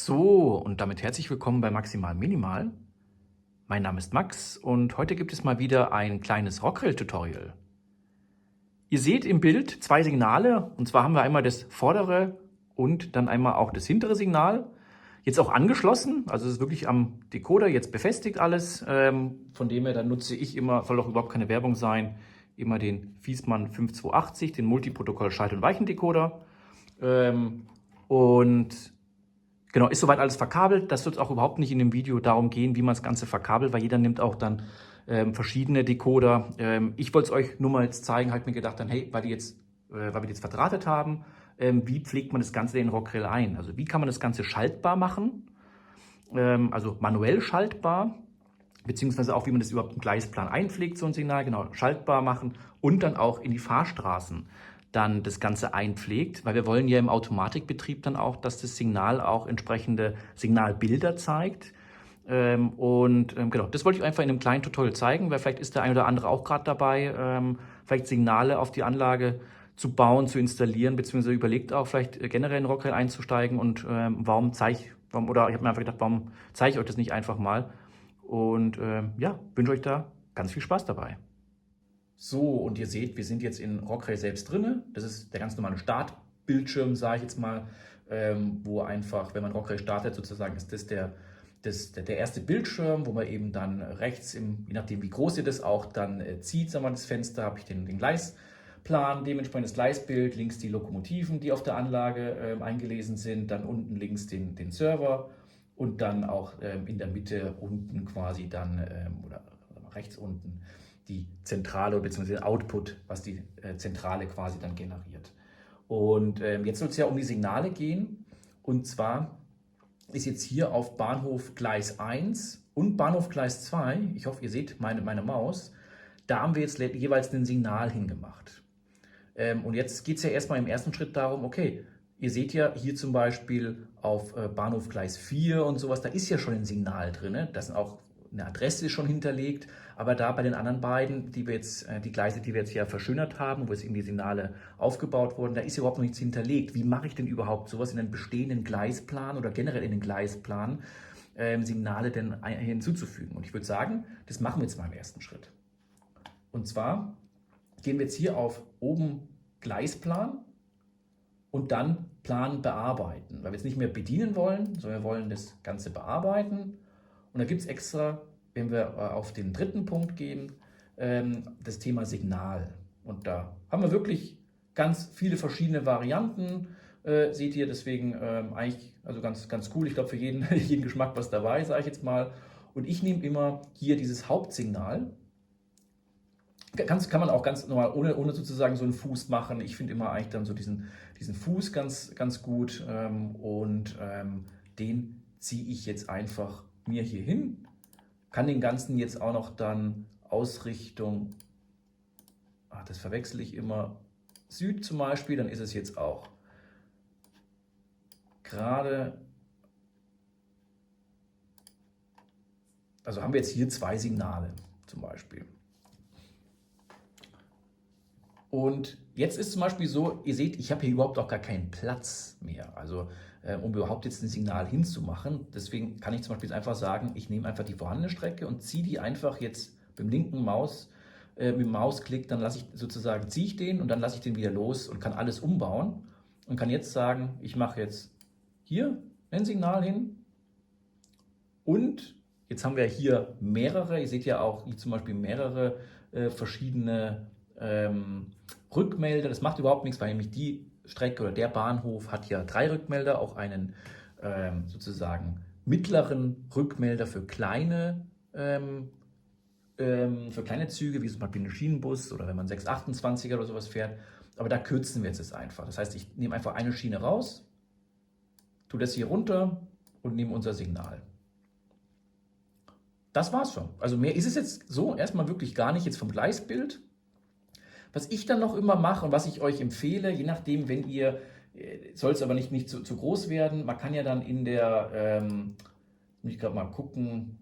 So, und damit herzlich willkommen bei Maximal Minimal. Mein Name ist Max und heute gibt es mal wieder ein kleines Rockrail-Tutorial. Ihr seht im Bild zwei Signale, und zwar haben wir einmal das vordere und dann einmal auch das hintere Signal. Jetzt auch angeschlossen, also es ist wirklich am Decoder jetzt befestigt alles. Von dem her, dann nutze ich immer, soll doch überhaupt keine Werbung sein, immer den Viessmann 5280, den Multiprotokoll Schalt- und Weichendecoder. Und genau, ist soweit alles verkabelt. Das wird auch überhaupt nicht in dem Video darum gehen, wie man das Ganze verkabelt, weil jeder nimmt auch dann verschiedene Decoder. Ich wollte es euch nur mal jetzt zeigen, habe mir gedacht dann, hey, weil wir die jetzt verdrahtet haben, wie pflegt man das Ganze in den Rockrail ein? Also wie kann man das Ganze schaltbar machen, also manuell schaltbar, beziehungsweise auch wie man das überhaupt im Gleisplan einpflegt, so ein Signal, genau, schaltbar machen und dann auch in die Fahrstraßen dann das Ganze einpflegt, weil wir wollen ja im Automatikbetrieb dann auch, dass das Signal auch entsprechende Signalbilder zeigt. Genau, das wollte ich einfach in einem kleinen Tutorial zeigen, weil vielleicht ist der ein oder andere auch gerade dabei, vielleicht Signale auf die Anlage zu bauen, zu installieren, beziehungsweise überlegt auch vielleicht generell in Rockrail einzusteigen und oder ich habe mir einfach gedacht, warum zeige ich euch das nicht einfach mal? Und ja, wünsche euch da ganz viel Spaß dabei. So, und ihr seht, wir sind jetzt in Rockrail selbst drinne. Das ist der ganz normale Startbildschirm, sage ich jetzt mal, wo einfach, wenn man Rockrail startet, sozusagen ist das der erste Bildschirm, wo man eben dann rechts, je nachdem wie groß ihr das auch dann zieht, sagen wir das Fenster, habe ich den Gleisplan, dementsprechend das Gleisbild, links die Lokomotiven, die auf der Anlage eingelesen sind, dann unten links den Server und dann auch in der Mitte unten quasi dann, oder rechts unten, die Zentrale bzw. den Output, was die Zentrale quasi dann generiert. Und jetzt soll es ja um die Signale gehen. Und zwar ist jetzt hier auf Bahnhof Gleis 1 und Bahnhof Gleis 2, ich hoffe, ihr seht meine Maus, da haben wir jetzt jeweils ein Signal hingemacht. Und jetzt geht es ja erstmal im ersten Schritt darum, okay, ihr seht ja hier zum Beispiel auf Bahnhof Gleis 4 und sowas, da ist ja schon ein Signal drin, da ist auch eine Adresse schon hinterlegt, aber da bei den anderen beiden, die Gleise, die wir jetzt hier verschönert haben, wo jetzt irgendwie Signale aufgebaut wurden, da ist ja überhaupt noch nichts hinterlegt. Wie mache ich denn überhaupt sowas in einen bestehenden Gleisplan oder generell in den Gleisplan, Signale denn hinzuzufügen? Und ich würde sagen, das machen wir jetzt mal im ersten Schritt. Und zwar gehen wir jetzt hier auf oben Gleisplan und dann Plan bearbeiten, weil wir jetzt nicht mehr bedienen wollen, sondern wir wollen das Ganze bearbeiten. Und da gibt es extra, wenn wir auf den dritten Punkt gehen, das Thema Signal. Und da haben wir wirklich ganz viele verschiedene Varianten, seht ihr, deswegen eigentlich also ganz cool. Ich glaube, für jeden Geschmack was dabei, sage ich jetzt mal. Und ich nehme immer hier dieses Hauptsignal. Kann man auch ganz normal, ohne sozusagen so einen Fuß machen. Ich finde immer eigentlich dann so diesen Fuß ganz gut den ziehe ich jetzt einfach mir hier hin. Kann den Ganzen jetzt auch noch dann Ausrichtung, das verwechsel ich immer, Süd zum Beispiel, dann ist es jetzt auch gerade, also haben wir jetzt hier zwei Signale zum Beispiel. Und jetzt ist zum Beispiel so, ihr seht, ich habe hier überhaupt auch gar keinen Platz mehr, also um überhaupt jetzt ein Signal hinzumachen. Deswegen kann ich zum Beispiel einfach sagen, ich nehme einfach die vorhandene Strecke und ziehe die einfach jetzt mit dem Mausklick, dann ziehe ich den und dann lasse ich den wieder los und kann alles umbauen und kann jetzt sagen, ich mache jetzt hier ein Signal hin und jetzt haben wir hier mehrere, ihr seht ja auch hier zum Beispiel mehrere verschiedene Rückmelder. Das macht überhaupt nichts, weil nämlich die Strecke oder der Bahnhof hat ja 3 Rückmelder, auch einen sozusagen mittleren Rückmelder für kleine Züge, wie zum Beispiel ein Schienenbus oder wenn man 628er oder sowas fährt. Aber da kürzen wir jetzt einfach. Das heißt, ich nehme einfach eine Schiene raus, tue das hier runter und nehme unser Signal. Das war's schon. Also mehr ist es jetzt so erstmal wirklich gar nicht jetzt vom Gleisbild. Was ich dann noch immer mache und was ich euch empfehle, je nachdem, wenn ihr, soll es aber nicht zu groß werden, man kann ja dann in der, muss ich gerade mal gucken,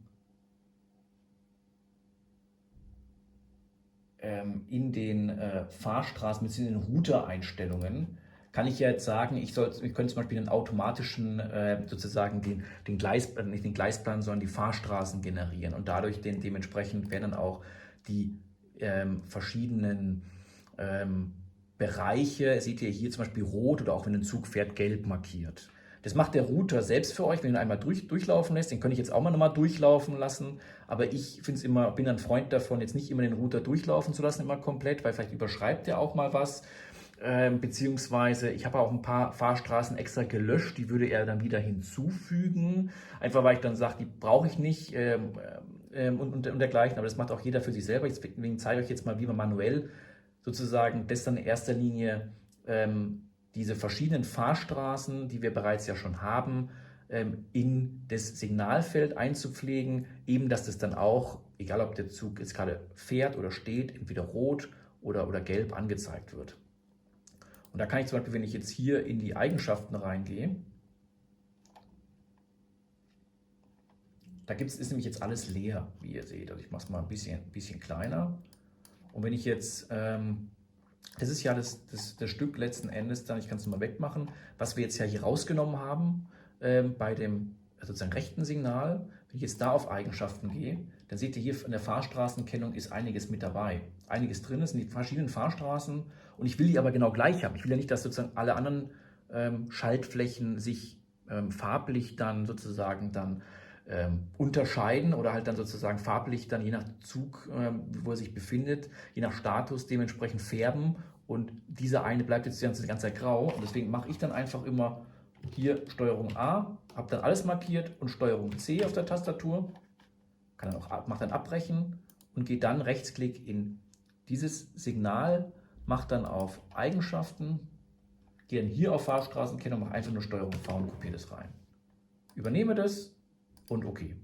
in den Fahrstraßen bzw. in den Router-Einstellungen kann ich ja jetzt sagen, ich könnte zum Beispiel einen automatischen, sozusagen nicht den Gleisplan, sondern die Fahrstraßen generieren und dadurch dementsprechend werden dann auch die verschiedenen Bereiche, seht ihr hier zum Beispiel rot oder auch wenn ein Zug fährt, gelb markiert. Das macht der Router selbst für euch, wenn ihr ihn einmal durchlaufen lässt. Den könnte ich jetzt auch mal nochmal durchlaufen lassen. Aber ich bin ein Freund davon, jetzt nicht immer den Router durchlaufen zu lassen, immer komplett, weil vielleicht überschreibt er auch mal was. Beziehungsweise ich habe auch ein paar Fahrstraßen extra gelöscht, die würde er dann wieder hinzufügen. Einfach weil ich dann sage, die brauche ich nicht und dergleichen. Aber das macht auch jeder für sich selber. Deswegen zeige ich euch jetzt mal, wie man manuell sozusagen das dann in erster Linie diese verschiedenen Fahrstraßen, die wir bereits ja schon haben, in das Signalfeld einzupflegen, eben dass das dann auch, egal ob der Zug jetzt gerade fährt oder steht, entweder rot oder gelb angezeigt wird. Und da kann ich zum Beispiel, wenn ich jetzt hier in die Eigenschaften reingehe, ist nämlich jetzt alles leer, wie ihr seht. Also ich mache es mal ein bisschen kleiner. Und wenn ich jetzt, das ist ja das Stück letzten Endes dann, ich kann es mal wegmachen, was wir jetzt ja hier rausgenommen haben bei dem sozusagen rechten Signal. Wenn ich jetzt da auf Eigenschaften gehe, dann seht ihr hier in der Fahrstraßenkennung ist einiges mit dabei. Einiges drin ist in die verschiedenen Fahrstraßen und ich will die aber genau gleich haben. Ich will ja nicht, dass sozusagen alle anderen Schaltflächen sich farblich dann sozusagen unterscheiden oder halt dann sozusagen farblich dann je nach Zug, wo er sich befindet, je nach Status dementsprechend färben und dieser eine bleibt jetzt die ganze Zeit grau und deswegen mache ich dann einfach immer hier Steuerung A, habe dann alles markiert und Steuerung C auf der Tastatur, mache dann abbrechen und gehe dann Rechtsklick in dieses Signal, mache dann auf Eigenschaften, gehe dann hier auf Fahrstraßenkennung, mache einfach nur Steuerung V und kopiere das rein. Übernehme das und okay.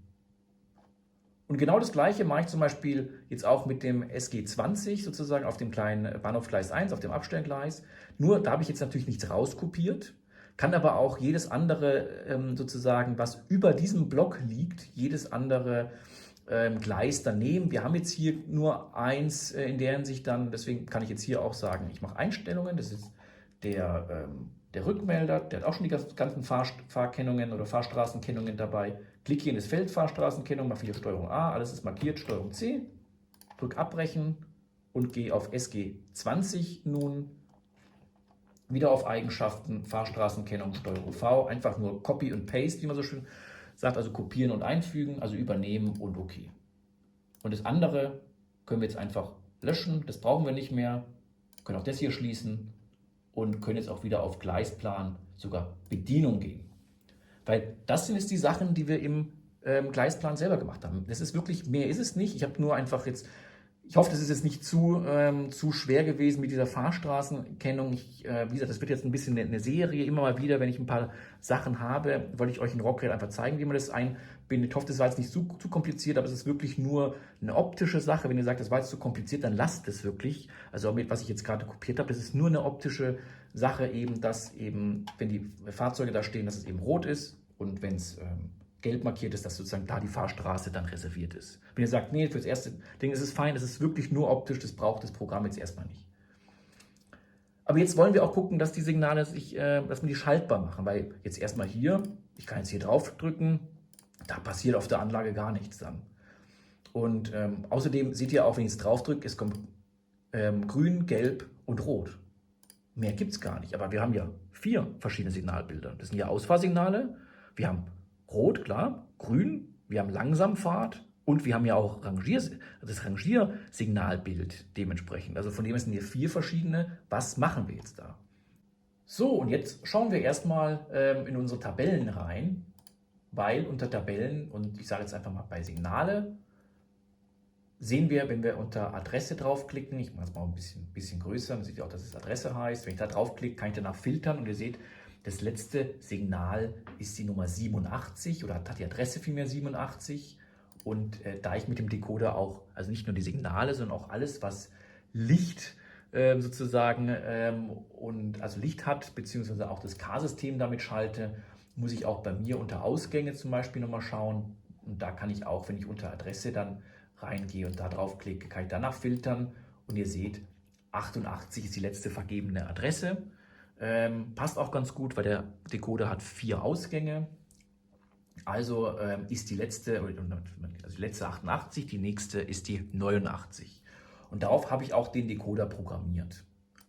Und genau das gleiche mache ich zum Beispiel jetzt auch mit dem SG20 sozusagen auf dem kleinen Bahnhof Gleis 1, auf dem Abstellgleis. Nur da habe ich jetzt natürlich nichts rauskopiert, kann aber auch jedes andere sozusagen, was über diesem Block liegt, jedes andere Gleis dann nehmen. Wir haben jetzt hier nur eins in der Hinsicht dann, deswegen kann ich jetzt hier auch sagen, ich mache Einstellungen, das ist der Rückmelder, der hat auch schon die ganzen Fahrkennungen oder Fahrstraßenkennungen dabei. Klicke hier in das Feld Fahrstraßenkennung, mache wieder Steuerung A, alles ist markiert, Steuerung C, drücke Abbrechen und gehe auf SG20 nun, wieder auf Eigenschaften, Fahrstraßenkennung, Steuerung V, einfach nur Copy und Paste, wie man so schön sagt, also kopieren und einfügen, also übernehmen und okay. Und das andere können wir jetzt einfach löschen, das brauchen wir nicht mehr, wir können auch das hier schließen und können jetzt auch wieder auf Gleisplan, sogar Bedienung gehen. Weil das sind jetzt die Sachen, die wir im Gleisplan selber gemacht haben. Das ist wirklich, mehr ist es nicht. Ich habe nur einfach jetzt, ich hoffe, das ist jetzt nicht zu schwer gewesen mit dieser Fahrstraßenkennung. Wie gesagt, das wird jetzt ein bisschen eine Serie, immer mal wieder, wenn ich ein paar Sachen habe, wollte ich euch in Rockrate einfach zeigen, wie man das einbindet. Ich hoffe, das war jetzt nicht zu kompliziert, aber es ist wirklich nur eine optische Sache. Wenn ihr sagt, das war jetzt zu kompliziert, dann lasst es wirklich. Also was ich jetzt gerade kopiert habe, das ist nur eine optische Sache eben, dass eben, wenn die Fahrzeuge da stehen, dass es eben rot ist und wenn es gelb markiert ist, dass sozusagen da die Fahrstraße dann reserviert ist. Wenn ihr sagt, nee, für das erste Ding ist es fein, das ist wirklich nur optisch, das braucht das Programm jetzt erstmal nicht. Aber jetzt wollen wir auch gucken, dass die Signale dass wir die schaltbar machen, weil jetzt erstmal hier, ich kann jetzt hier drauf drücken, da passiert auf der Anlage gar nichts dann. Und außerdem seht ihr auch, wenn ich jetzt drauf drücke, es kommt grün, gelb und rot. Mehr gibt es gar nicht, aber wir haben ja 4 verschiedene Signalbilder. Das sind ja Ausfahrsignale, wir haben Rot, klar, Grün, wir haben Langsamfahrt und wir haben ja auch das Rangiersignalbild dementsprechend. Also von dem sind hier 4 verschiedene. Was machen wir jetzt da? So, und jetzt schauen wir erstmal in unsere Tabellen rein, weil unter Tabellen, und ich sage jetzt einfach mal bei Signale, sehen wir, wenn wir unter Adresse draufklicken, ich mache es mal ein bisschen größer, dann seht ihr auch, dass es Adresse heißt. Wenn ich da draufklicke, kann ich danach filtern und ihr seht, das letzte Signal ist die Nummer 87 oder hat die Adresse vielmehr 87. Und da ich mit dem Decoder auch, also nicht nur die Signale, sondern auch alles, was Licht sozusagen und also Licht hat, beziehungsweise auch das K-System damit schalte, muss ich auch bei mir unter Ausgänge zum Beispiel nochmal schauen. Und da kann ich auch, wenn ich unter Adresse dann reingehe und da draufklicke, kann ich danach filtern. Und ihr seht, 88 ist die letzte vergebene Adresse. Passt auch ganz gut, weil der Decoder hat 4 Ausgänge. Also ist die letzte, also die letzte 88, die nächste ist die 89. Und darauf habe ich auch den Decoder programmiert.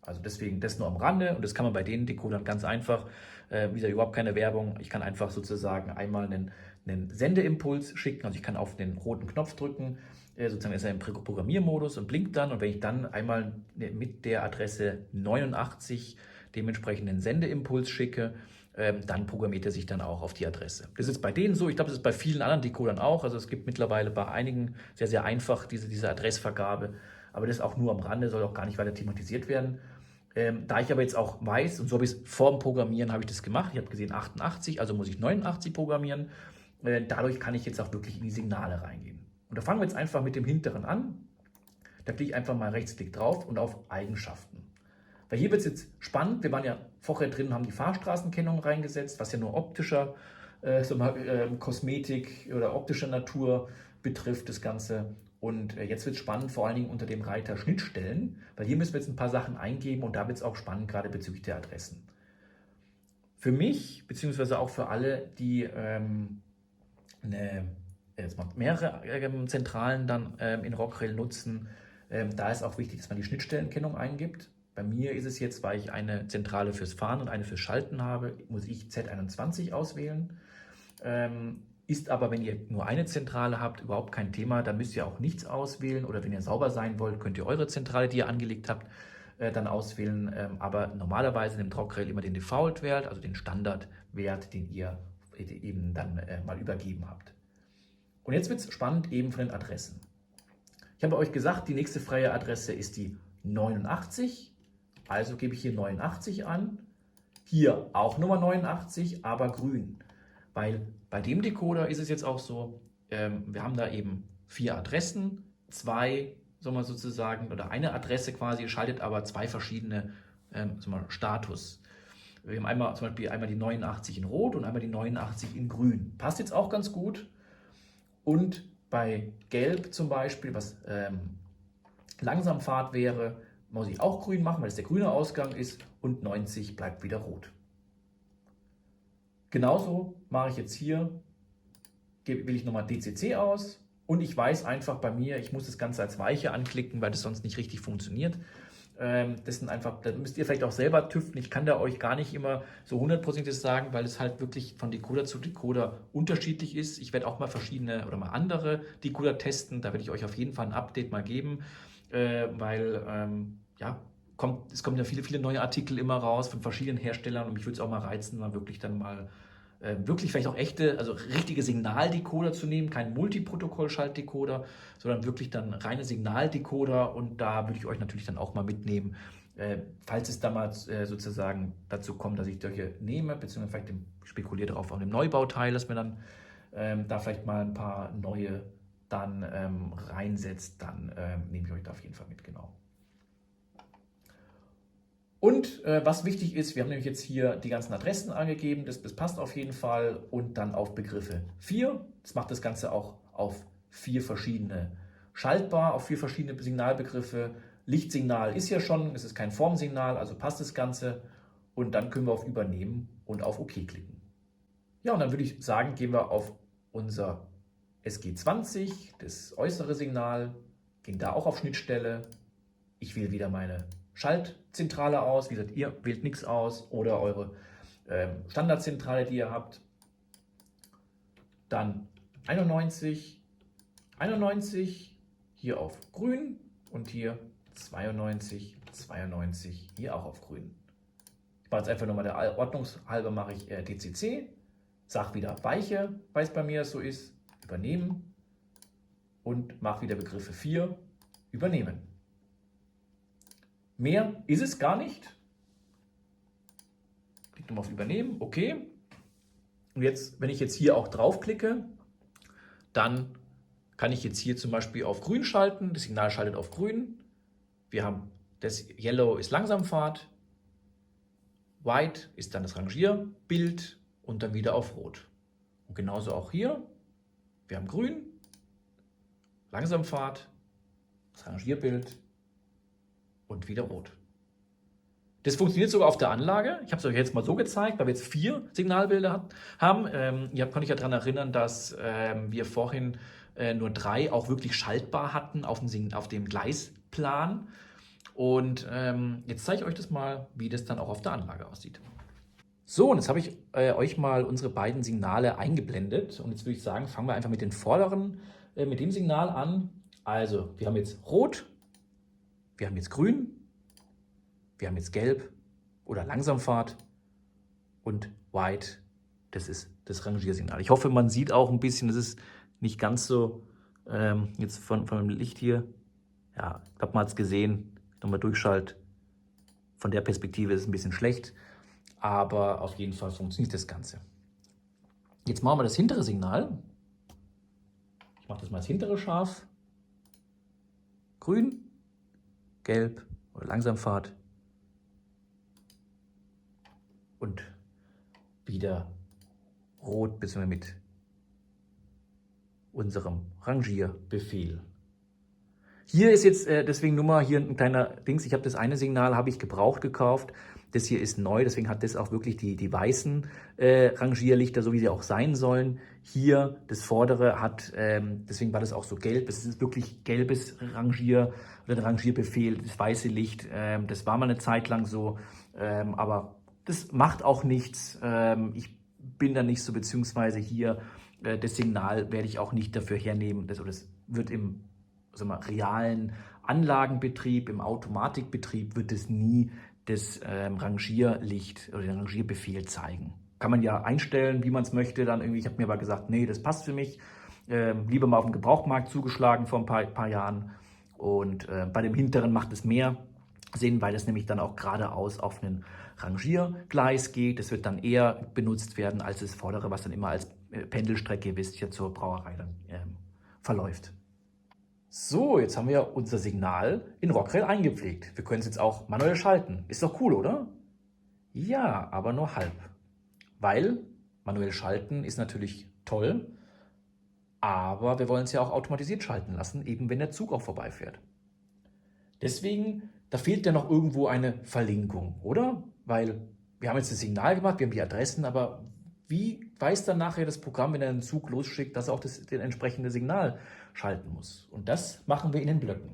Also deswegen das nur am Rande, und das kann man bei den Decodern ganz einfach, wieder überhaupt keine Werbung. Ich kann einfach sozusagen einmal einen Sendeimpuls schicken, also ich kann auf den roten Knopf drücken, sozusagen ist er im Programmiermodus und blinkt dann, und wenn ich dann einmal mit der Adresse 89 dementsprechend einen Sendeimpuls schicke, dann programmiert er sich dann auch auf die Adresse. Das ist bei denen so, ich glaube, das ist bei vielen anderen Decodern auch, also es gibt mittlerweile bei einigen sehr, sehr einfach diese Adressvergabe, aber das auch nur am Rande, soll auch gar nicht weiter thematisiert werden. Da ich aber jetzt auch weiß, und so habe ich es vor dem Programmieren habe ich das gemacht, ich habe gesehen 88, also muss ich 89 programmieren, dadurch kann ich jetzt auch wirklich in die Signale reingehen. Und da fangen wir jetzt einfach mit dem hinteren an. Da klicke ich einfach mal Rechtsklick drauf und auf Eigenschaften. Weil hier wird es jetzt spannend, wir waren ja vorher drin und haben die Fahrstraßenkennung reingesetzt, was ja nur optischer Kosmetik oder optischer Natur betrifft, das Ganze. Und jetzt wird es spannend, vor allen Dingen unter dem Reiter Schnittstellen, weil hier müssen wir jetzt ein paar Sachen eingeben und da wird es auch spannend, gerade bezüglich der Adressen. Für mich, beziehungsweise auch für alle, die jetzt mal mehrere Zentralen dann in Rockrail nutzen, da ist auch wichtig, dass man die Schnittstellenkennung eingibt. Bei mir ist es jetzt, weil ich eine Zentrale fürs Fahren und eine fürs Schalten habe, muss ich Z21 auswählen. Ist aber, wenn ihr nur eine Zentrale habt, überhaupt kein Thema. Da müsst ihr auch nichts auswählen. Oder wenn ihr sauber sein wollt, könnt ihr eure Zentrale, die ihr angelegt habt, dann auswählen. Aber normalerweise nimmt Rockrail immer den Default-Wert, also den Standardwert, den ihr eben dann mal übergeben habt. Und jetzt wird es spannend eben von den Adressen. Ich habe euch gesagt, die nächste freie Adresse ist die 89. Also gebe ich hier 89 an. Hier auch Nummer 89, aber grün. Weil bei dem Decoder ist es jetzt auch so, wir haben da eben 4 Adressen, 2, sagen wir sozusagen, oder eine Adresse quasi, schaltet aber 2 verschiedene Status. Wir haben einmal zum Beispiel einmal die 89 in Rot und einmal die 89 in Grün. Passt jetzt auch ganz gut. Und bei Gelb zum Beispiel, was Langsamfahrt wäre, muss ich auch grün machen, weil es der grüne Ausgang ist, und 90 bleibt wieder rot. Genauso mache ich jetzt hier, wähle ich nochmal DCC aus, und ich weiß einfach bei mir, ich muss das Ganze als Weiche anklicken, weil das sonst nicht richtig funktioniert. Das sind einfach, da müsst ihr vielleicht auch selber tüften. Ich kann da euch gar nicht immer so 100% sagen, weil es halt wirklich von Decoder zu Decoder unterschiedlich ist. Ich werde auch mal verschiedene oder mal andere Decoder testen. Da werde ich euch auf jeden Fall ein Update mal geben, weil ja, es kommen ja viele neue Artikel immer raus von verschiedenen Herstellern, und mich würde es auch mal reizen, mal wirklich dann mal wirklich vielleicht auch echte, also richtige Signaldecoder zu nehmen, kein Multiprotokoll-Schaltdecoder, sondern wirklich dann reine Signaldecoder, und da würde ich euch natürlich dann auch mal mitnehmen, falls es damals sozusagen dazu kommt, dass ich solche nehme, beziehungsweise vielleicht spekuliere darauf auf einem Neubauteil, dass man dann da vielleicht mal ein paar neue dann reinsetzt, dann nehme ich euch da auf jeden Fall mit, genau. Und was wichtig ist, wir haben nämlich jetzt hier die ganzen Adressen angegeben, das passt auf jeden Fall, und dann auf Begriffe 4. Das macht das Ganze auch auf 4 verschiedene schaltbar, auf 4 verschiedene Signalbegriffe. Lichtsignal ist ja schon, es ist kein Formsignal, also passt das Ganze, und dann können wir auf Übernehmen und auf OK klicken. Ja, und dann würde ich sagen, gehen wir auf unser SG20, das äußere Signal, gehen da auch auf Schnittstelle. Ich wähle wieder meine Schaltzentrale aus. Wie gesagt, ihr wählt nichts aus, oder eure Standardzentrale, die ihr habt. Dann 91, 91, hier auf grün, und hier 92, 92, hier auch auf grün. Ich mache jetzt einfach nochmal der Ordnungshalber, mache ich DCC, sage wieder Weiche, weil es bei mir so ist, übernehmen, und mache wieder Begriffe 4, übernehmen. Mehr ist es gar nicht. Klick nochmal auf Übernehmen, okay. Und jetzt, wenn ich jetzt hier auch draufklicke, dann kann ich jetzt hier zum Beispiel auf Grün schalten. Das Signal schaltet auf Grün. Wir haben das Yellow ist Langsamfahrt. White ist dann das Rangierbild, und dann wieder auf Rot. Und genauso auch hier. Wir haben Grün, Langsamfahrt, das Rangierbild und wieder Rot. Das funktioniert sogar auf der Anlage. Ich habe es euch jetzt mal so gezeigt, weil wir jetzt 4 Signalbilder haben. Ihr könnt euch ja daran erinnern, dass wir vorhin nur 3 auch wirklich schaltbar hatten auf dem Gleisplan. Und jetzt zeige ich euch das mal, wie das dann auch auf der Anlage aussieht. So, und jetzt habe ich euch mal unsere beiden Signale eingeblendet. Und jetzt würde ich sagen, fangen wir einfach mit den vorderen, mit dem Signal an. Also, wir haben jetzt Rot, wir haben jetzt Grün, wir haben jetzt Gelb oder Langsamfahrt und White, das ist das Rangiersignal. Ich hoffe, man sieht auch ein bisschen, das ist nicht ganz so jetzt von dem Licht hier. Ja, ich glaube, man hat es gesehen, nochmal durchschalt. Von der Perspektive ist es ein bisschen schlecht, aber auf jeden Fall funktioniert das Ganze. Jetzt machen wir das hintere Signal. Ich mache das mal das hintere scharf. Grün, Gelb oder Langsamfahrt. Und wieder Rot, bis wir mit unserem Rangierbefehl. Hier ist jetzt deswegen nur mal hier ein kleiner Dings. Ich habe das eine Signal habe ich gebraucht gekauft. Das hier ist neu, deswegen hat das auch wirklich die weißen Rangierlichter, so wie sie auch sein sollen. Hier das vordere hat, deswegen war das auch so gelb. Es ist wirklich gelbes Rangierbefehl, das weiße Licht. Das war mal eine Zeit lang so, aber das macht auch nichts. Ich bin da nicht so, beziehungsweise hier das Signal werde ich auch nicht dafür hernehmen. Das wird im realen Anlagenbetrieb, im Automatikbetrieb wird es nie das Rangierlicht oder den Rangierbefehl zeigen. Kann man ja einstellen, wie man es möchte. Dann irgendwie, ich habe mir aber gesagt, nee, das passt für mich. Lieber mal auf dem Gebrauchtmarkt zugeschlagen vor ein paar Jahren. Und bei dem hinteren macht es mehr Sinn, weil es nämlich dann auch geradeaus auf einen Rangiergleis geht. Das wird dann eher benutzt werden als das vordere, was dann immer als Pendelstrecke, ihr wisst ja, zur Brauerei dann verläuft. So, jetzt haben wir unser Signal in Rockrail eingepflegt. Wir können es jetzt auch manuell schalten. Ist doch cool, oder? Ja, aber nur halb. Weil manuell schalten ist natürlich toll, aber wir wollen es ja auch automatisiert schalten lassen, eben wenn der Zug auch vorbeifährt. Deswegen, da fehlt ja noch irgendwo eine Verlinkung, oder? Weil wir haben jetzt das Signal gemacht, wir haben die Adressen, aber wie weiß dann nachher das Programm, wenn er einen Zug losschickt, dass er auch das entsprechende Signal schalten muss? Und das machen wir in den Blöcken.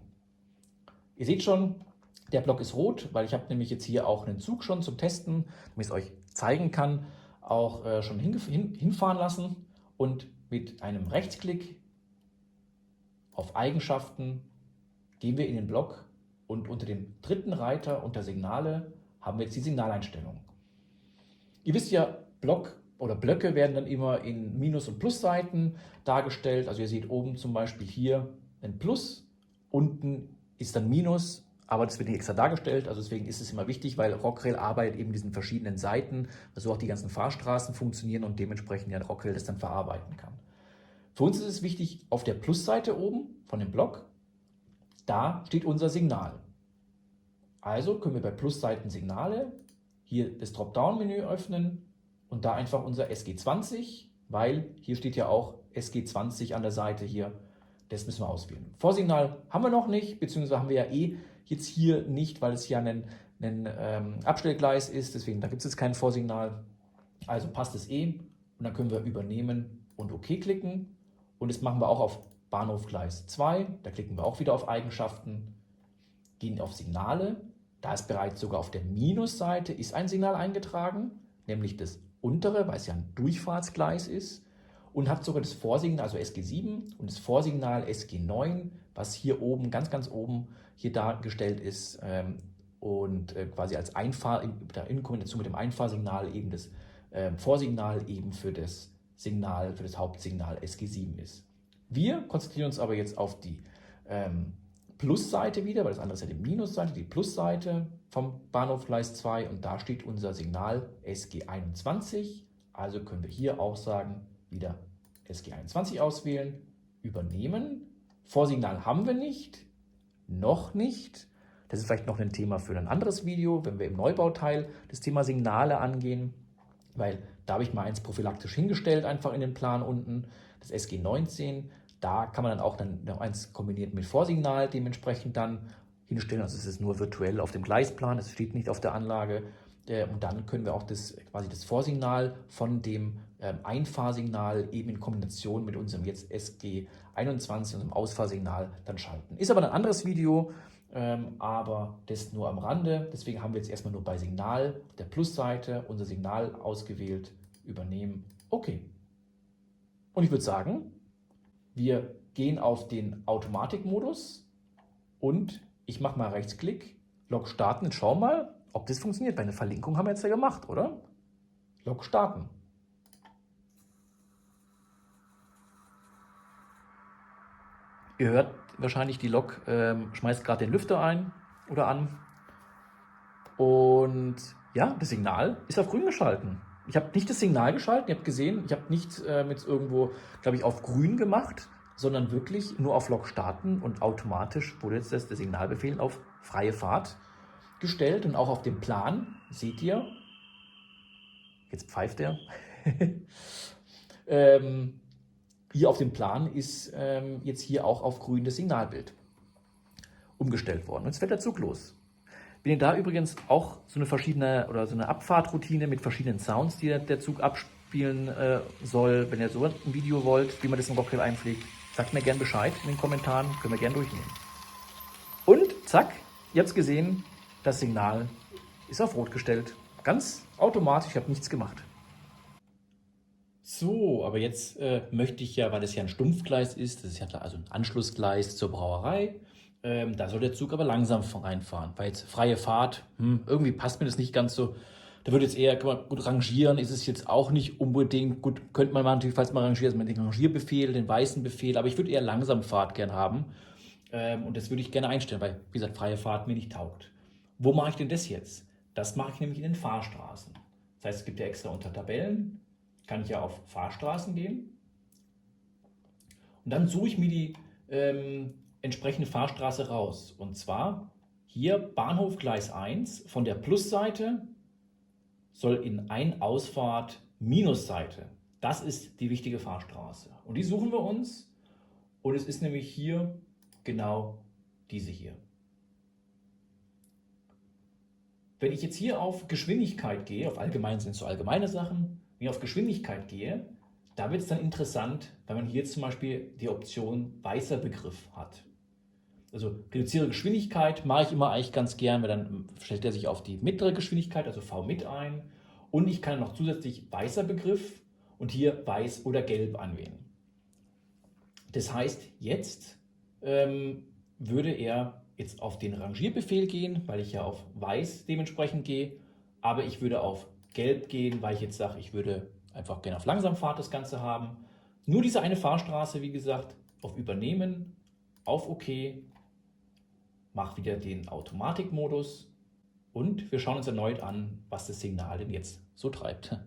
Ihr seht schon, der Block ist rot, weil ich habe nämlich jetzt hier auch einen Zug schon zum Testen, damit ich es euch zeigen kann, auch schon hinfahren lassen. Und mit einem Rechtsklick auf Eigenschaften gehen wir in den Block und unter dem dritten Reiter unter Signale haben wir jetzt die Signaleinstellungen. Ihr wisst ja, Blöcke werden dann immer in Minus- und Plusseiten dargestellt. Also ihr seht oben zum Beispiel hier ein Plus, unten ist dann Minus, aber das wird nicht extra dargestellt. Also deswegen ist es immer wichtig, weil Rockrail arbeitet eben diesen verschiedenen Seiten, so auch die ganzen Fahrstraßen funktionieren und dementsprechend ja Rockrail das dann verarbeiten kann. Für uns ist es wichtig, auf der Plusseite oben von dem Block, da steht unser Signal. Also können wir bei Plusseiten Signale hier das Dropdown-Menü öffnen und da einfach unser SG20, weil hier steht ja auch SG20 an der Seite hier, das müssen wir auswählen. Vorsignal haben wir noch nicht, beziehungsweise haben wir ja jetzt hier nicht, weil es ja ein Abstellgleis ist, deswegen da gibt es jetzt kein Vorsignal. Also passt es und dann können wir übernehmen und OK klicken. Und das machen wir auch auf Bahnhof Gleis 2, da klicken wir auch wieder auf Eigenschaften, gehen auf Signale. Da ist bereits sogar auf der Minusseite ist ein Signal eingetragen, nämlich das untere, weil es ja ein Durchfahrtsgleis ist, und hat sogar das Vorsignal, also SG7 und das Vorsignal SG9, was hier oben, ganz oben hier dargestellt ist und quasi als in Kombination mit dem Einfahrsignal eben das Vorsignal eben für das Signal, für das Hauptsignal SG7 ist. Wir konzentrieren uns aber jetzt auf die Plusseite wieder, weil das andere ist ja die Minusseite, die Plusseite vom Bahnhof Gleis 2 und da steht unser Signal SG21. Also können wir hier auch sagen, wieder SG21 auswählen, übernehmen. Vorsignal haben wir nicht, noch nicht. Das ist vielleicht noch ein Thema für ein anderes Video, wenn wir im Neubauteil das Thema Signale angehen, weil da habe ich mal eins prophylaktisch hingestellt, einfach in den Plan unten, das SG19. Da kann man dann auch noch eins kombiniert mit Vorsignal dementsprechend dann hinstellen. Also es ist nur virtuell auf dem Gleisplan, es steht nicht auf der Anlage. Und dann können wir auch quasi das Vorsignal von dem Einfahrsignal eben in Kombination mit unserem jetzt SG21, unserem Ausfahrsignal, dann schalten. Ist aber ein anderes Video, aber das nur am Rande. Deswegen haben wir jetzt erstmal nur bei Signal, der Plusseite, unser Signal ausgewählt, übernehmen. Okay. Und ich würde sagen, wir gehen auf den Automatikmodus und ich mache mal Rechtsklick, Log starten und schau mal, ob das funktioniert. Bei einer Verlinkung haben wir jetzt ja gemacht, oder? Log starten. Ihr hört wahrscheinlich, die Lok schmeißt gerade den Lüfter ein oder an. Und ja, das Signal ist auf grün geschalten. Ich habe nicht das Signal geschalten, ihr habt gesehen, ich habe nicht mit irgendwo, glaube ich, auf grün gemacht, sondern wirklich nur auf Lok starten und automatisch wurde jetzt der Signalbefehl auf freie Fahrt gestellt und auch auf dem Plan, seht ihr, jetzt pfeift er, hier auf dem Plan ist jetzt hier auch auf grün das Signalbild umgestellt worden. Und jetzt fährt der Zug los. Wenn ihr da übrigens auch so eine Abfahrtroutine mit verschiedenen Sounds, die der Zug abspielen soll, wenn ihr so ein Video wollt, wie man das in Rockwell einpflegt, sagt mir gerne Bescheid in den Kommentaren, können wir gerne durchnehmen. Und zack, ihr habt es gesehen, das Signal ist auf Rot gestellt. Ganz automatisch, ich habe nichts gemacht. So, aber jetzt möchte ich ja, weil es ja ein Stumpfgleis ist, das ist ja also ein Anschlussgleis zur Brauerei, da soll der Zug aber langsam reinfahren, weil jetzt freie Fahrt, irgendwie passt mir das nicht ganz so. Da würde jetzt eher, gut, rangieren ist es jetzt auch nicht unbedingt, gut, könnte man natürlich, falls man rangiert, den Rangierbefehl, den weißen Befehl, aber ich würde eher langsam Fahrt gern haben und das würde ich gerne einstellen, weil, wie gesagt, freie Fahrt mir nicht taugt. Wo mache ich denn das jetzt? Das mache ich nämlich in den Fahrstraßen. Das heißt, es gibt ja extra unter Tabellen, kann ich ja auf Fahrstraßen gehen und dann suche ich mir die entsprechende Fahrstraße raus. Und zwar hier Bahnhof Gleis 1 von der Plusseite soll in Ein-Ausfahrt Minusseite. Das ist die wichtige Fahrstraße. Und die suchen wir uns und es ist nämlich hier genau diese hier. Wenn ich jetzt hier auf Geschwindigkeit gehe, auf allgemein sind es so allgemeine Sachen, wenn ich auf Geschwindigkeit gehe, da wird es dann interessant, weil man hier zum Beispiel die Option weißer Begriff hat. Also reduziere Geschwindigkeit mache ich immer eigentlich ganz gern, weil dann stellt er sich auf die mittlere Geschwindigkeit, also V mit ein. Und ich kann noch zusätzlich weißer Begriff und hier weiß oder gelb anwählen. Das heißt, jetzt würde er jetzt auf den Rangierbefehl gehen, weil ich ja auf weiß dementsprechend gehe. Aber ich würde auf gelb gehen, weil ich jetzt sage, ich würde einfach gerne auf Langsamfahrt das Ganze haben. Nur diese eine Fahrstraße, wie gesagt, auf Übernehmen, auf OK, mach wieder den Automatikmodus und wir schauen uns erneut an, was das Signal denn jetzt so treibt.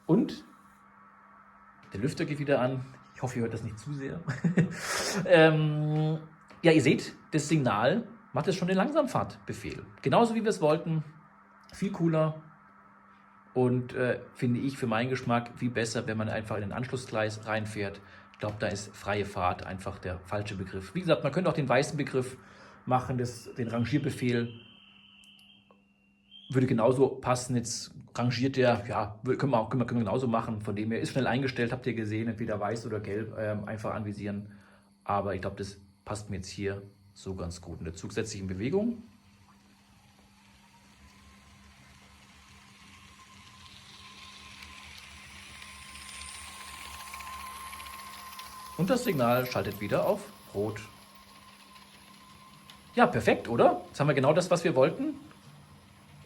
Und der Lüfter geht wieder an. Ich hoffe, ihr hört das nicht zu sehr. Ja, ihr seht, das Signal macht jetzt schon den Langsamfahrtbefehl. Genauso wie wir es wollten. Viel cooler und finde ich für meinen Geschmack viel besser, wenn man einfach in den Anschlussgleis reinfährt. Ich glaube, da ist freie Fahrt einfach der falsche Begriff. Wie gesagt, man könnte auch den weißen Begriff machen, den Rangierbefehl würde genauso passen. Jetzt rangiert der, ja, können wir genauso machen. Von dem her ist schnell eingestellt, habt ihr gesehen, entweder weiß oder gelb, einfach anvisieren. Aber ich glaube, das passt mir jetzt hier so ganz gut. Und der Zug setzt sich in Bewegung. Und das Signal schaltet wieder auf Rot. Ja, perfekt, oder? Jetzt haben wir genau das, was wir wollten.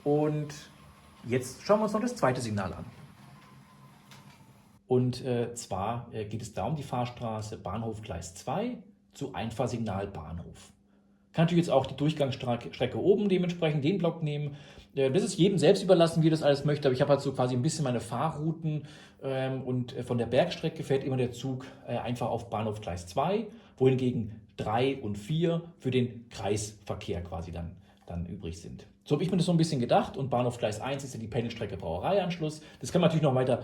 Und jetzt schauen wir uns noch das zweite Signal an. Und zwar geht es da um die Fahrstraße Bahnhof Gleis 2 zu Einfahrsignal Bahnhof. Kann natürlich jetzt auch die Durchgangsstrecke oben dementsprechend den Block nehmen. Das ist jedem selbst überlassen, wie er das alles möchte. Aber ich habe halt so quasi ein bisschen meine Fahrrouten und von der Bergstrecke fährt immer der Zug einfach auf Bahnhof Gleis 2, wohingegen 3 und 4 für den Kreisverkehr quasi dann übrig sind. So habe ich mir das so ein bisschen gedacht und Bahnhof Gleis 1 ist ja die Pendelstrecke Brauereianschluss. Das kann man natürlich noch weiter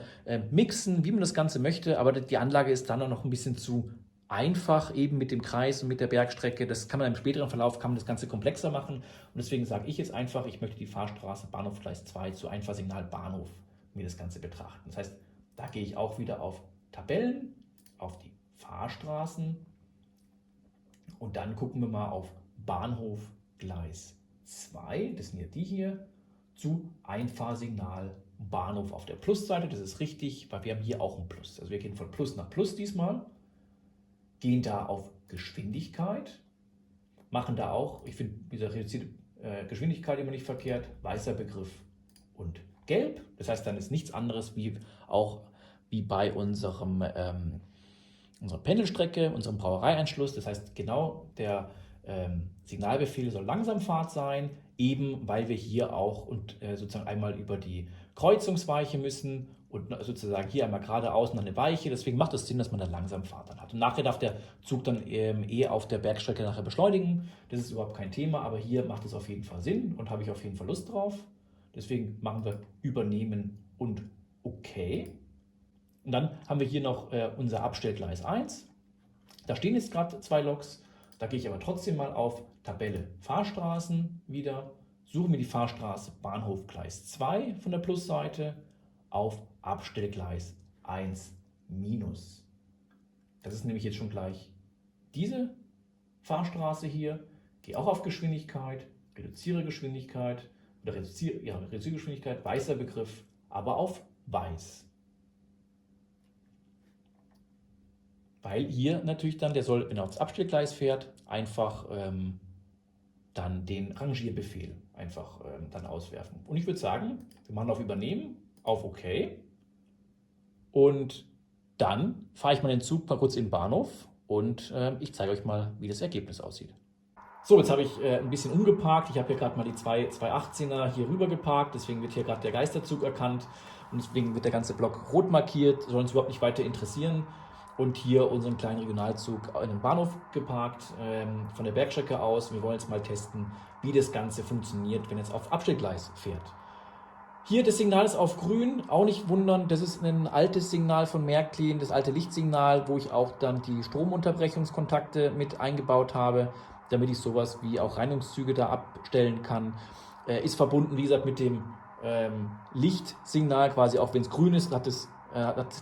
mixen, wie man das Ganze möchte, aber die Anlage ist dann noch ein bisschen zu einfach eben mit dem Kreis und mit der Bergstrecke. Das kann man im späteren Verlauf kann man das Ganze komplexer machen. Und deswegen sage ich jetzt einfach, ich möchte die Fahrstraße Bahnhof Gleis 2 zu Einfahrsignal Bahnhof mir das Ganze betrachten. Das heißt, da gehe ich auch wieder auf Tabellen, auf die Fahrstraßen und dann gucken wir mal auf Bahnhof Gleis 2, das sind ja die hier, zu Einfahrsignal Bahnhof auf der Plusseite. Das ist richtig, weil wir haben hier auch ein Plus. Also wir gehen von Plus nach Plus diesmal, gehen da auf Geschwindigkeit, machen da auch, ich finde diese reduzierte Geschwindigkeit immer nicht verkehrt, weißer Begriff und gelb. Das heißt, dann ist nichts anderes wie bei unserer Pendelstrecke, unserem Brauereianschluss. Das heißt, genau der Signalbefehl soll Langsamfahrt sein, eben weil wir hier auch sozusagen einmal über die Kreuzungsweiche müssen und sozusagen hier einmal geradeaus noch eine Weiche. Deswegen macht es Sinn, dass man eine Langsamfahrt dann hat. Und nachher darf der Zug dann auf der Bergstrecke nachher beschleunigen. Das ist überhaupt kein Thema, aber hier macht es auf jeden Fall Sinn und habe ich auf jeden Fall Lust drauf. Deswegen machen wir Übernehmen und OK. Und dann haben wir hier noch unser Abstellgleis 1. Da stehen jetzt gerade 2 Loks. Da gehe ich aber trotzdem mal auf Tabelle Fahrstraßen wieder, suche mir die Fahrstraße Bahnhof Gleis 2 von der Plusseite auf Abstellgleis 1 minus. Das ist nämlich jetzt schon gleich diese Fahrstraße hier. Gehe auch auf Geschwindigkeit, reduziere Geschwindigkeit, reduziere Geschwindigkeit, weißer Begriff, aber auf weiß. Weil hier natürlich dann, der soll, wenn er aufs Abstellgleis fährt, einfach dann den Rangierbefehl einfach dann auswerfen. Und ich würde sagen, wir machen auf Übernehmen, auf OK. Und dann fahre ich mal den Zug mal kurz in den Bahnhof und ich zeige euch mal, wie das Ergebnis aussieht. So, jetzt habe ich ein bisschen umgeparkt. Ich habe hier gerade mal die 218er hier rüber geparkt. Deswegen wird hier gerade der Geisterzug erkannt. Und deswegen wird der ganze Block rot markiert. Soll uns überhaupt nicht weiter interessieren. Und hier unseren kleinen Regionalzug in den Bahnhof geparkt, von der Bergstrecke aus. Wir wollen jetzt mal testen, wie das Ganze funktioniert, wenn es auf Abstellgleis fährt. Hier das Signal ist auf grün, auch nicht wundern, das ist ein altes Signal von Märklin, das alte Lichtsignal, wo ich auch dann die Stromunterbrechungskontakte mit eingebaut habe, damit ich sowas wie auch Reinigungszüge da abstellen kann. Ist verbunden, wie gesagt, mit dem Lichtsignal, quasi auch wenn es grün ist, hat es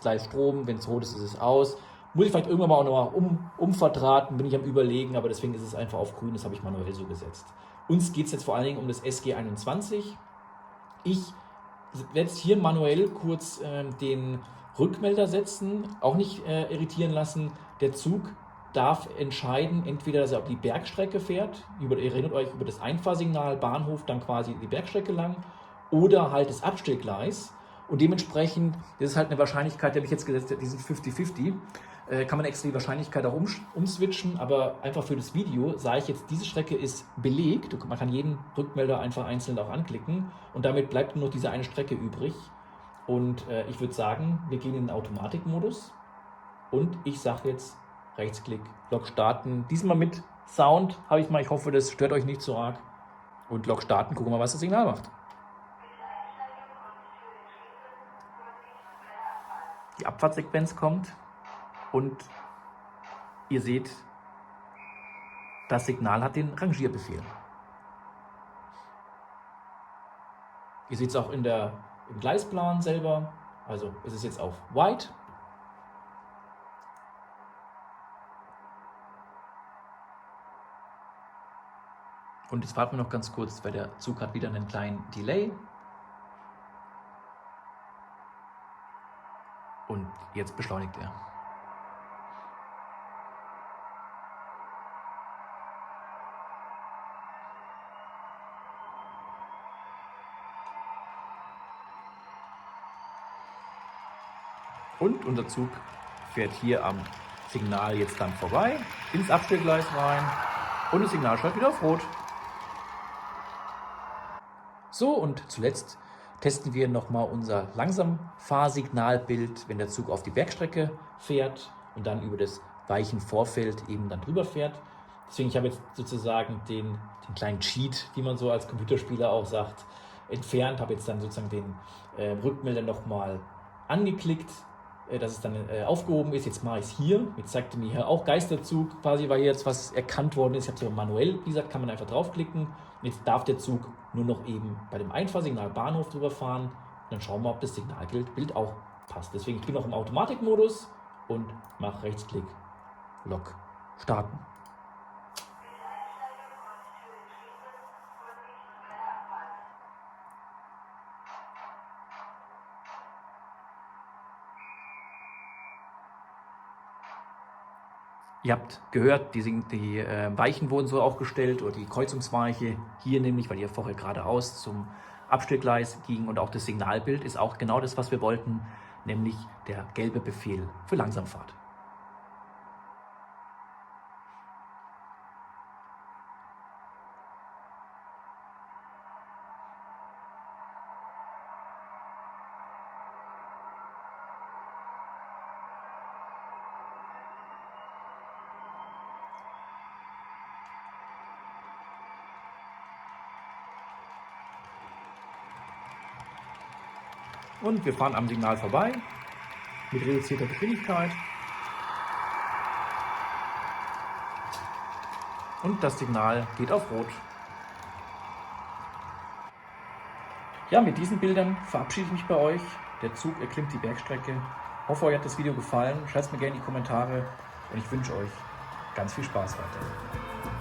gleich Strom, wenn es rot ist, ist es aus. Muss ich vielleicht irgendwann mal auch nochmal umverdrahten, bin ich am Überlegen, aber deswegen ist es einfach auf grün, das habe ich manuell so gesetzt. Uns geht es jetzt vor allen Dingen um das SG21. Ich werde jetzt hier manuell kurz den Rückmelder setzen, auch nicht irritieren lassen. Der Zug darf entscheiden, entweder dass er auf die Bergstrecke fährt, ihr erinnert euch über das Einfahrsignal Bahnhof, dann quasi die Bergstrecke lang, oder halt das Abstellgleis. Und dementsprechend, das ist halt eine Wahrscheinlichkeit, die habe ich jetzt gesetzt, die sind 50-50, kann man extra die Wahrscheinlichkeit auch umswitchen, aber einfach für das Video sage ich jetzt, diese Strecke ist belegt, man kann jeden Rückmelder einfach einzeln auch anklicken und damit bleibt nur noch diese eine Strecke übrig. Und ich würde sagen, wir gehen in den Automatikmodus und ich sage jetzt Rechtsklick, Lok starten, diesmal mit Sound habe ich mal, ich hoffe, das stört euch nicht so arg. Und Lok starten, gucken wir mal, was das Signal macht. Die Abfahrtsequenz kommt und ihr seht, das Signal hat den Rangierbefehl. Ihr seht es auch im Gleisplan selber, also es ist jetzt auf White. Und jetzt warten wir noch ganz kurz, weil der Zug hat wieder einen kleinen Delay. Und jetzt beschleunigt er. Und unser Zug fährt hier am Signal jetzt dann vorbei, ins Abstellgleis rein und das Signal schaltet wieder auf Rot. So, und zuletzt testen wir nochmal unser Langsamfahrsignalbild, wenn der Zug auf die Bergstrecke fährt und dann über das weichen Vorfeld eben dann drüber fährt. Deswegen, ich habe jetzt sozusagen den kleinen Cheat, wie man so als Computerspieler auch sagt, entfernt, habe jetzt dann sozusagen den Rückmelder nochmal angeklickt dass es dann aufgehoben ist. Jetzt mache ich es hier. Jetzt zeigte mir hier auch Geisterzug, quasi, weil jetzt was erkannt worden ist. Ich habe es aber manuell, wie gesagt, kann man einfach draufklicken. Und jetzt darf der Zug nur noch eben bei dem Einfahrsignal Bahnhof drüber fahren. Und dann schauen wir, ob das Signalbild auch passt. Deswegen, ich bin noch im Automatikmodus und mache Rechtsklick, Lok, starten. Ihr habt gehört, die Weichen wurden so auch gestellt, oder die Kreuzungsweiche hier nämlich, weil ihr vorher geradeaus zum Abstellgleis ging, und auch das Signalbild ist auch genau das, was wir wollten, nämlich der gelbe Befehl für Langsamfahrt. Und wir fahren am Signal vorbei mit reduzierter Geschwindigkeit. Und das Signal geht auf Rot. Ja, mit diesen Bildern verabschiede ich mich bei euch. Der Zug erklimmt die Bergstrecke. Ich hoffe, euch hat das Video gefallen. Schreibt es mir gerne in die Kommentare und ich wünsche euch ganz viel Spaß weiter.